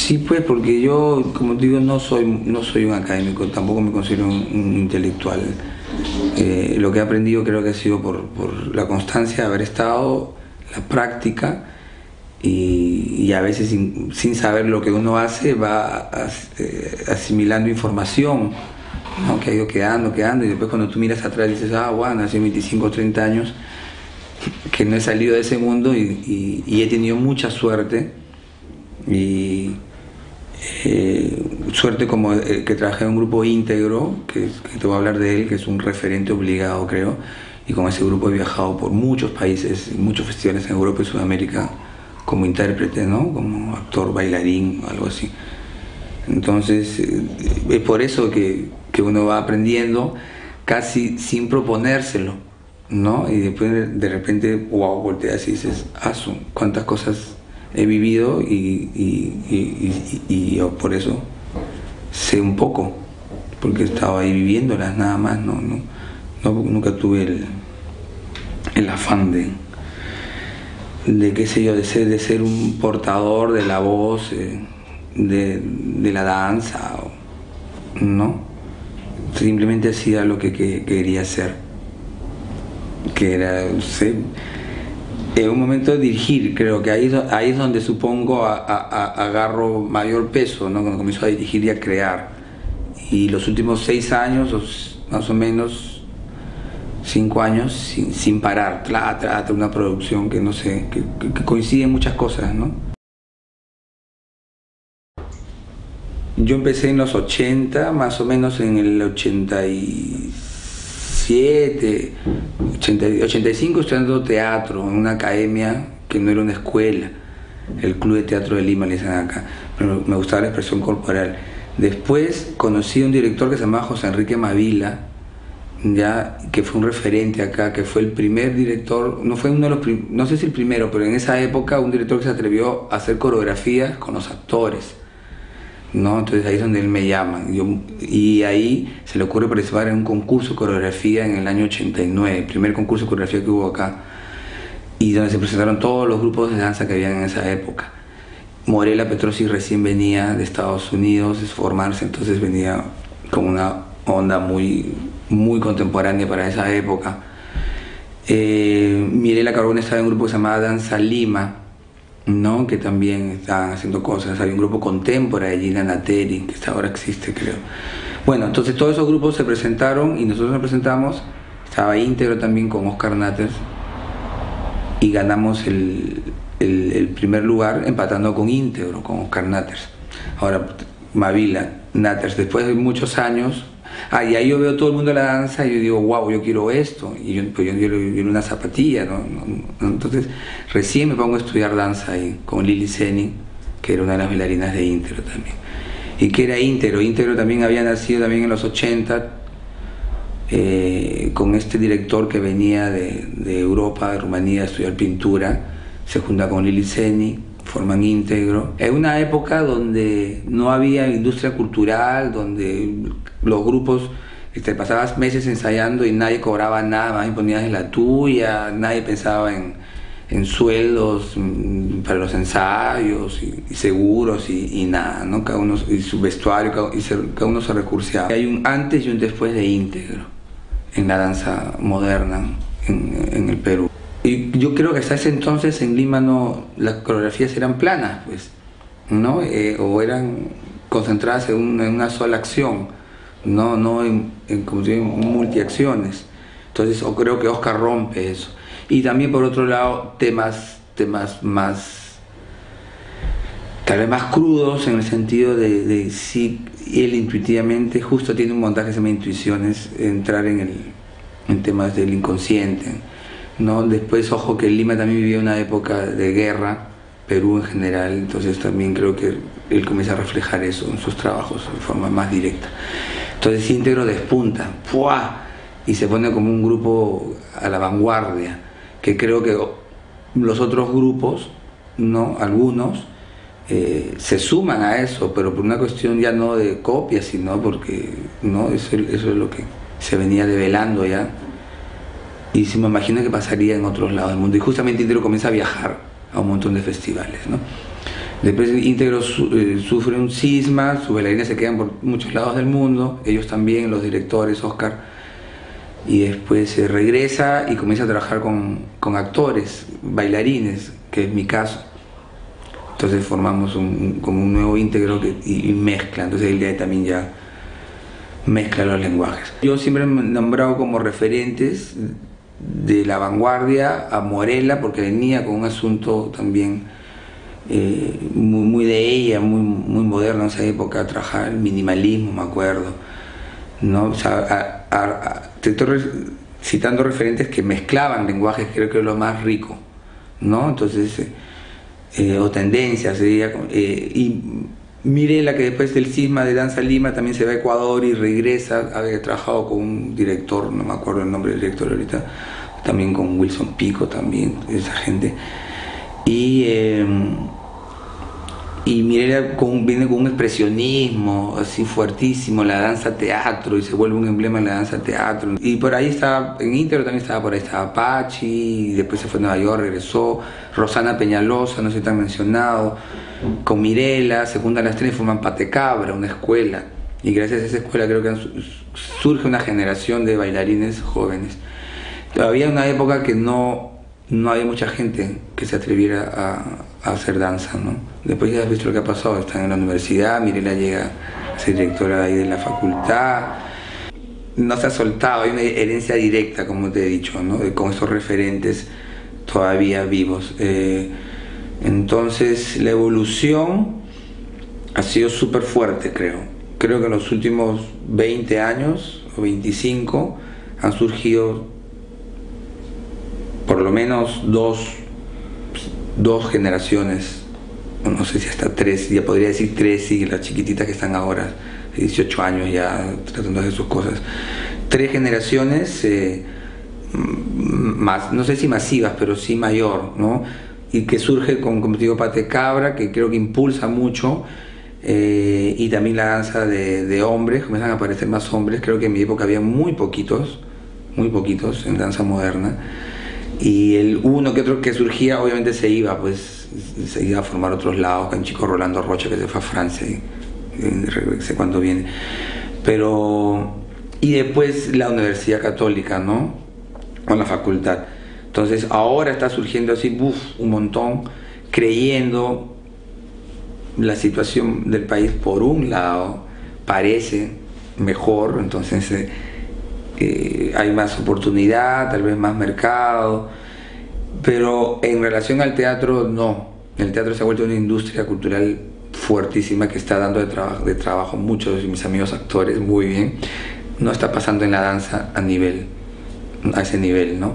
Sí, pues, porque yo, como te digo, no soy un académico, tampoco me considero un intelectual. Lo que he aprendido creo que ha sido por la constancia de haber estado, la práctica, y a veces sin saber lo que uno hace va asimilando información, ¿no? Que ha ido quedando, y después cuando tú miras atrás dices, bueno, hace 25 o 30 años que no he salido de ese mundo y he tenido mucha suerte. Y suerte como que trabajé en un grupo íntegro, que te voy a hablar de él, que es un referente obligado, creo, y con ese grupo he viajado por muchos países, muchos festivales en Europa y Sudamérica como intérprete, ¿no? Como actor, bailarín, algo así. Entonces es por eso que uno va aprendiendo casi sin proponérselo, ¿no? Y después de repente, wow, volteas y dices, cuántas cosas he vivido y yo por eso sé un poco, porque estaba ahí viviéndolas nada más, nunca tuve el afán de qué sé yo, de ser un portador de la voz, de la danza, ¿no? Simplemente hacía lo que quería hacer, que era, no sé, en un momento de dirigir. Creo que ahí es donde supongo agarro mayor peso, ¿no? Cuando comienzo a dirigir y a crear. Y los últimos 6 años, más o menos 5 años, sin parar, una producción que no sé, que coincide en muchas cosas, ¿no? Yo empecé en los 80, más o menos en el 87, 85, estudiando teatro en una academia que no era una escuela, el Club de Teatro de Lima, le dicen acá, pero me gustaba la expresión corporal. Después conocí a un director que se llamaba José Enrique Mavila, ya, que fue un referente acá, que fue el primer director, no fue uno de los no sé si el primero, pero en esa época un director que se atrevió a hacer coreografías con los actores, ¿no? Entonces ahí es donde él me llama, y ahí se le ocurre participar en un concurso de coreografía en el año 89, el primer concurso de coreografía que hubo acá, y donde se presentaron todos los grupos de danza que habían en esa época. Morela Petrosi recién venía de Estados Unidos a formarse, entonces venía con una onda muy contemporánea para esa época. Mirela Carbone estaba en un grupo que se llamaba Danza Lima, ¿no? Que también estaban haciendo cosas. Hay un grupo contemporáneo de Gina Nateri, que hasta ahora existe, creo. Bueno, entonces todos esos grupos se presentaron y nosotros nos presentamos. Estaba íntegro también con Oscar Natters y ganamos el primer lugar empatando con íntegro, con Oscar Natters. Ahora, Mavila, Natters, después de muchos años, y ahí yo veo todo el mundo de la danza y yo digo, wow, yo quiero esto, y yo quiero una zapatilla, ¿no? Entonces recién me pongo a estudiar danza ahí con Lili Seni, que era una de las bailarinas de íntegro también. ¿Y que era íntegro? Íntegro también había nacido también en los 80, con este director que venía de Europa, de Rumanía, a estudiar pintura, se junta con Lili Seni, forman íntegro. En una época donde no había industria cultural, donde los grupos te pasabas meses ensayando y nadie cobraba nada, más imponías en la tuya, nadie pensaba en sueldos para los ensayos y seguros y nada, ¿no? Cada uno y su vestuario, cada uno se recurseaba. Hay un antes y un después de íntegro en la danza moderna en el Perú. Y yo creo que hasta ese entonces en Lima las coreografías eran planas, pues, ¿no? O eran concentradas en una sola acción, no en multiacciones. Entonces creo que Oscar rompe eso. Y también por otro lado temas más, tal vez más crudos, en el sentido de sí, él intuitivamente justo tiene un montaje que se llama Intuiciones, entrar en temas del inconsciente, ¿no? Después, ojo, que Lima también vivía una época de guerra, Perú en general, entonces también creo que él comienza a reflejar eso en sus trabajos de forma más directa. Entonces íntegro despunta, ¡pua!, y se pone como un grupo a la vanguardia, que creo que los otros grupos, ¿no? Algunos se suman a eso, pero por una cuestión ya no de copia, sino porque, ¿no? Eso es lo que se venía develando ya. Y si me imagino que pasaría en otros lados del mundo. Y justamente Íntegro comienza a viajar a un montón de festivales, ¿no? Después Íntegro sufre un cisma, sus bailarines se quedan por muchos lados del mundo, ellos también, los directores, Oscar, y después se regresa y comienza a trabajar con actores, bailarines, que es mi caso. Entonces formamos como un nuevo Íntegro y mezcla, entonces él también ya mezcla los lenguajes. Yo siempre me he nombrado como referentes de la vanguardia a Morela, porque venía con un asunto también muy de ella, muy moderno en esa época, trabajar el minimalismo, me acuerdo, ¿no? O sea, te estoy citando referentes que mezclaban lenguajes, creo que es lo más rico, ¿no? Entonces, o tendencias, y Mirela, que después del cisma de Danza Lima también se va a Ecuador y regresa, había trabajado con un director, no me acuerdo el nombre del director ahorita, también con Wilson Pico, también, esa gente. Y Mirela viene con un expresionismo así fuertísimo, la danza teatro, y se vuelve un emblema en la danza teatro. Y por ahí estaba, en Íntegro también estaba, por ahí estaba Pachi, y después se fue a Nueva York, regresó, Rosana Peñalosa, no sé si te han mencionado, con Mirela, se juntan las tres y forman Patecabra, una escuela. Y gracias a esa escuela creo que surge una generación de bailarines jóvenes. Había una época que no había mucha gente que se atreviera a hacer danza, ¿no? Después ya has visto lo que ha pasado, están en la universidad, Mirela llega a ser directora ahí de la facultad, no se ha soltado, hay una herencia directa, como te he dicho, ¿no? Con esos referentes todavía vivos. Entonces la evolución ha sido súper fuerte, creo que en los últimos 20 años o 25 han surgido por lo menos dos generaciones, no sé si hasta tres, ya podría decir tres, y las chiquititas que están ahora, 18 años ya tratando de hacer sus cosas. Tres generaciones, más, no sé si masivas, pero sí mayor, ¿no? Y que surge con, como te digo, Patecabra, que creo que impulsa mucho, y también la danza de hombres, comienzan a aparecer más hombres. Creo que en mi época había muy poquitos en danza moderna. Y el uno que otro que surgía obviamente se iba a formar otros lados, con chico Rolando Rocha que se fue a Francia y no sé cuándo viene, y después la Universidad Católica, ¿no? O la facultad. Entonces ahora está surgiendo así un montón, creyendo la situación del país por un lado parece mejor, entonces hay más oportunidad, tal vez más mercado, pero en relación al teatro no. El teatro se ha vuelto una industria cultural fuertísima que está dando de trabajo muchos de mis amigos actores muy bien. No está pasando en la danza a ese nivel, ¿no?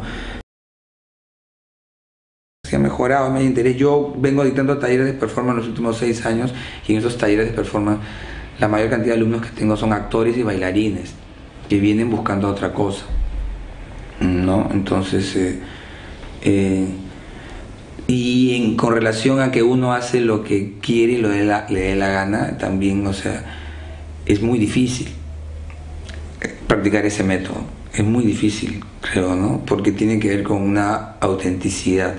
Se ha mejorado, me interés. Yo vengo dictando talleres de performance los últimos 6 años, y en esos talleres de performance la mayor cantidad de alumnos que tengo son actores y bailarines que vienen buscando otra cosa, ¿no? Entonces, con relación a que uno hace lo que quiere y le dé la gana, también, o sea, es muy difícil practicar ese método, es muy difícil, creo, ¿no? Porque tiene que ver con una autenticidad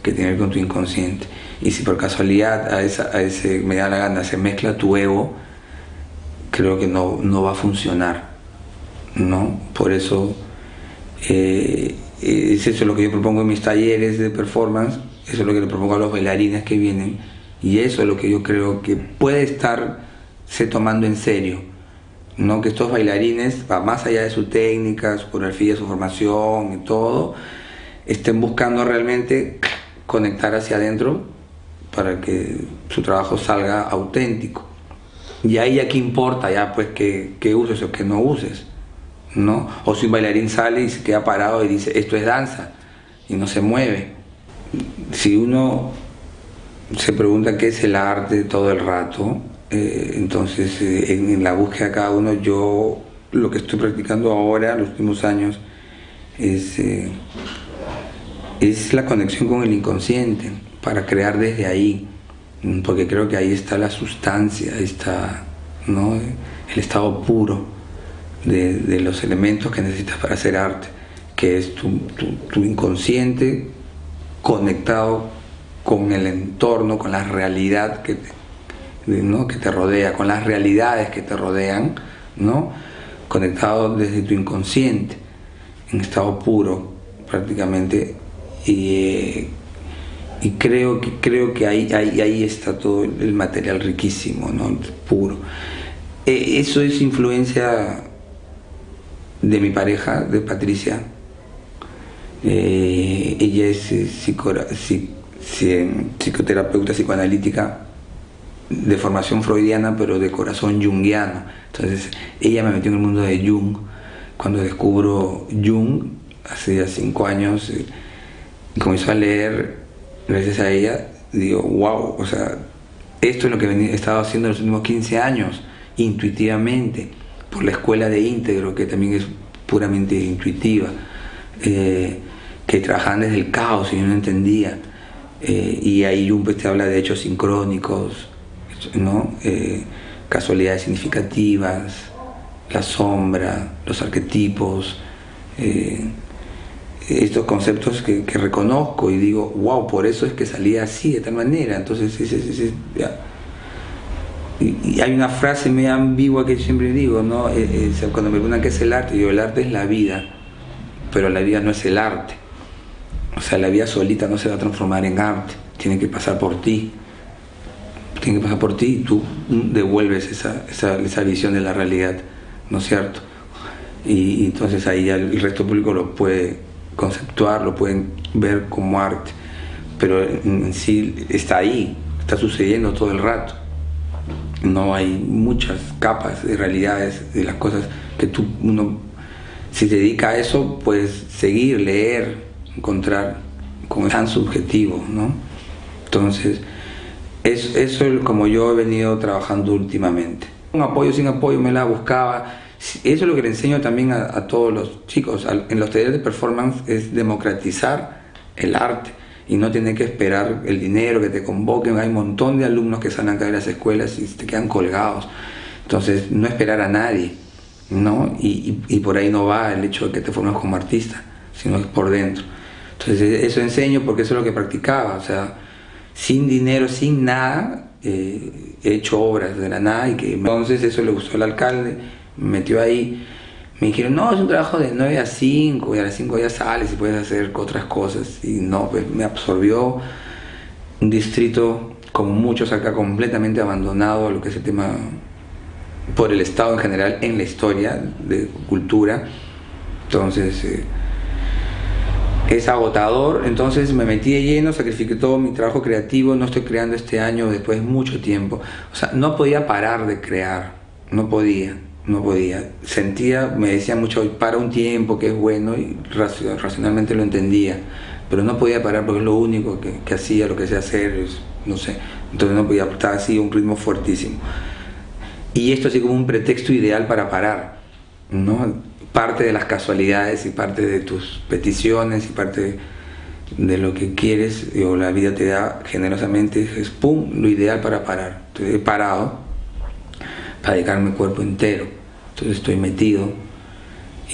que tiene que ver con tu inconsciente, y si por casualidad a ese me da la gana se mezcla tu ego, creo que no va a funcionar, ¿no? Por eso es eso lo que yo propongo en mis talleres de performance, eso es lo que le propongo a los bailarines que vienen, y eso es lo que yo creo que puede estarse tomando en serio, ¿no? Que estos bailarines, más allá de su técnica, su coreografía, su formación y todo, estén buscando realmente conectar hacia adentro para que su trabajo salga auténtico. Y ahí ya qué importa, ya pues que uses o que no uses, ¿no? O si un bailarín sale y se queda parado y dice esto es danza y no se mueve. Si uno se pregunta qué es el arte todo el rato, entonces en la búsqueda de cada uno, yo lo que estoy practicando ahora, los últimos años, es la conexión con el inconsciente, para crear desde ahí, porque creo que ahí está la sustancia, ahí está, ¿no?, el estado puro de los elementos que necesitas para hacer arte, que es tu inconsciente conectado con el entorno, con la realidad ¿no? que te rodea, con las realidades que te rodean, ¿no? Conectado desde tu inconsciente, en estado puro prácticamente, y creo que ahí está todo el material riquísimo, ¿no? Puro. Eso es influencia de mi pareja, de Patricia. Ella es psicoterapeuta psicoanalítica de formación freudiana, pero de corazón junguiano. Entonces ella me metió en el mundo de Jung. Cuando descubro Jung hace ya 5 años y comencé a leer, gracias a ella, digo, wow, o sea, esto es lo que he estado haciendo los últimos 15 años, intuitivamente, por la escuela de íntegro, que también es puramente intuitiva, que trabajaban desde el caos y yo no entendía. Y ahí Jung te habla de hechos sincrónicos, ¿no? Casualidades significativas, la sombra, los arquetipos, estos conceptos que reconozco y digo, wow, por eso es que salía así, de tal manera. Entonces, y hay una frase medio ambigua que siempre digo, ¿no? Cuando me preguntan qué es el arte, digo, el arte es la vida, pero la vida no es el arte. O sea, la vida solita no se va a transformar en arte, tiene que pasar por ti. Tiene que pasar por ti y tú devuelves esa visión de la realidad, ¿no es cierto? Y entonces ahí ya el resto del público lo puede conceptuar, lo pueden ver como arte, pero en sí está ahí, está sucediendo todo el rato. No hay muchas capas de realidades, de las cosas que uno, si se dedica a eso, puedes seguir, leer, encontrar, como es tan subjetivo, ¿no? Entonces, eso es como yo he venido trabajando últimamente. Un apoyo, sin apoyo, me la buscaba. Eso es lo que le enseño también a todos los chicos. En los talleres de performance es democratizar el arte y no tener que esperar el dinero, que te convoquen. Hay un montón de alumnos que salen acá de las escuelas y te quedan colgados. Entonces, no esperar a nadie, ¿no? Y por ahí no va el hecho de que te formes como artista, sino es por dentro. Entonces, eso enseño porque eso es lo que practicaba. O sea, sin dinero, sin nada, he hecho obras de la nada entonces eso le gustó al alcalde, me metió ahí, me dijeron, no, es un trabajo de 9 a 5 y a las 5 ya sales y puedes hacer otras cosas, y no, pues me absorbió un distrito como muchos acá completamente abandonado a lo que es el tema por el Estado en general en la historia de cultura. Entonces es agotador, entonces me metí de lleno, sacrifiqué todo mi trabajo creativo, no estoy creando este año después de mucho tiempo. O sea, no podía parar de crear, no podía. Sentía, me decían mucho, para un tiempo, que es bueno, y racionalmente lo entendía, pero no podía parar porque es lo único que hacía, lo que sé hacer, no sé. Entonces no podía, estaba así, un ritmo fuertísimo. Y esto así como un pretexto ideal para parar, ¿no? Parte de las casualidades y parte de tus peticiones y parte de lo que quieres o la vida te da generosamente es pum, lo ideal para parar. Entonces he parado para dedicarme el cuerpo entero. Entonces estoy metido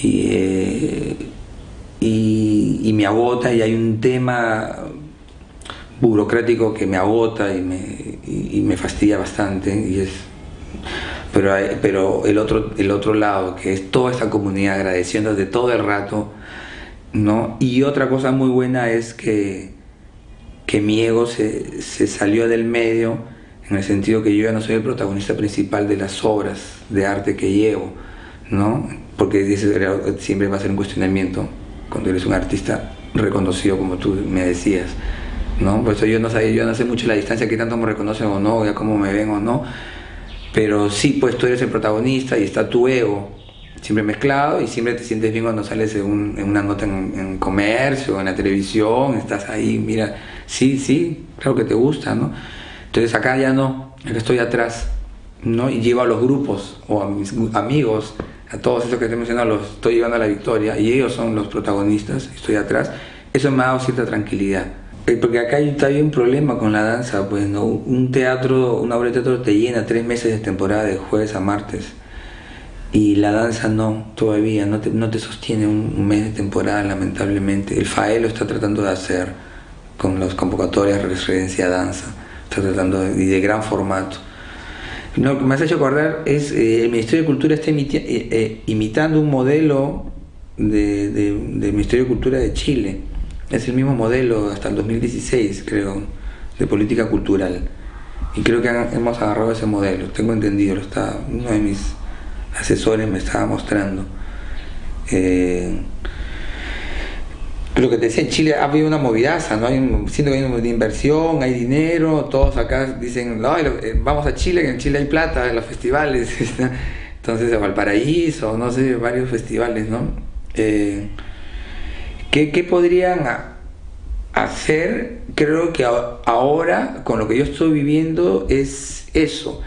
y me agota, y hay un tema burocrático que me agota y me fastidia bastante, y es pero el otro lado, que es toda esta comunidad agradeciéndote todo el rato, ¿no? Y otra cosa muy buena es que mi ego se salió del medio, en el sentido que yo ya no soy el protagonista principal de las obras de arte que llevo, ¿no? Porque siempre va a ser un cuestionamiento cuando eres un artista reconocido, como tú me decías, ¿no? Por eso yo no sé mucho la distancia, que tanto me reconocen o no, ya cómo me ven o no. Pero sí, pues tú eres el protagonista y está tu ego siempre mezclado, y siempre te sientes bien cuando sales en una nota en comercio, en la televisión, estás ahí, mira, sí, claro que te gusta, ¿no? Entonces acá ya no, acá estoy atrás, ¿no? Y llevo a los grupos o a mis amigos, a todos esos que te he mencionado, los estoy llevando a la victoria y ellos son los protagonistas, estoy atrás. Eso me ha dado cierta tranquilidad. Porque acá hay un problema con la danza, pues, ¿no? Una obra de teatro te llena 3 meses de temporada de jueves a martes, y la danza no, todavía no te sostiene un mes de temporada, lamentablemente. El FAE lo está tratando de hacer, con las convocatorias Referencia Danza. Está tratando de gran formato. Lo que me has hecho acordar es el Ministerio de Cultura está imitando un modelo del Ministerio de Cultura de Chile. Es el mismo modelo hasta el 2016, creo, de política cultural. Y creo que hemos agarrado ese modelo, tengo entendido, uno de mis asesores me estaba mostrando. Lo que te decía, en Chile ha habido una movidaza, ¿no? Siento que hay una inversión, hay dinero, todos acá dicen, no, vamos a Chile, que en Chile hay plata en los festivales, entonces a Valparaíso, no sé, varios festivales, ¿no? ¿Qué podrían hacer? Creo que ahora, con lo que yo estoy viviendo, es eso,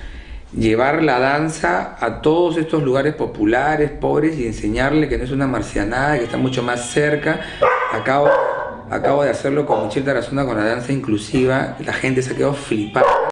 llevar la danza a todos estos lugares populares, pobres, y enseñarle que no es una marcianada, que está mucho más cerca. Acabo de hacerlo con Michelle Tarazona con la danza inclusiva, la gente se ha quedado flipada.